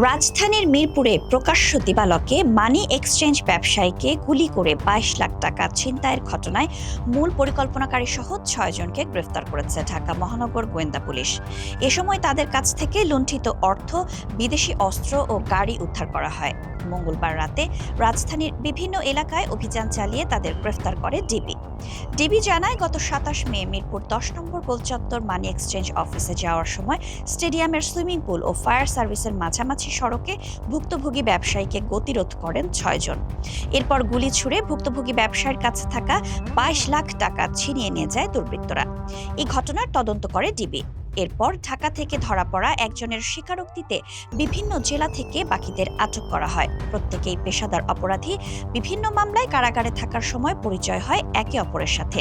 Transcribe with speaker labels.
Speaker 1: রাজধানীর মিরপুরে প্রকাশ্য দিবালোকে মানি এক্সচেঞ্জ ব্যবসায়ীকে গুলি করে ২২ লাখ টাকা ছিনতাইয়ের ঘটনায় মূল পরিকল্পনাকারী সহ ৬ জনকে গ্রেফতার করেছে ঢাকা মহানগর গোয়েন্দা পুলিশ। এ সময় তাদের কাছ থেকে লুণ্ঠিত অর্থ, বিদেশি অস্ত্র ও গাড়ি উদ্ধার করা হয়। মঙ্গলবার রাতে রাজধানীর বিভিন্ন এলাকায় অভিযান চালিয়ে তাদের গ্রেফতার করে ডিবি জানায়, গত ২৭ মে মিরপুর ১০ নম্বর গোলচত্বর মানি এক্সচেঞ্জ অফিসে যাওয়ার সময় স্টেডিয়ামের সুইমিং পুল ও ফায়ার সার্ভিসের মাঝামাঝি সড়কে ভুক্তভোগী ব্যবসায়ীকে গতিরোধ করেন ৬ জন। এরপর গুলি ছুড়ে ভুক্তভোগী ব্যবসায়ীর কাছে থাকা ২২ লাখ টাকা ছিনিয়ে নিয়ে যায় দুর্বৃত্তরা। এই ঘটনার তদন্ত করে ডিবি। এরপর ঢাকা থেকে ধরা পড়া একজনের স্বীকারোক্তিতে বিভিন্ন জেলা থেকে বাকিদের আটক করা হয়। প্রত্যেকেই পেশাদার অপরাধী। বিভিন্ন মামলায় কারাগারে থাকার সময় পরিচয় হয় একে অপরের সাথে।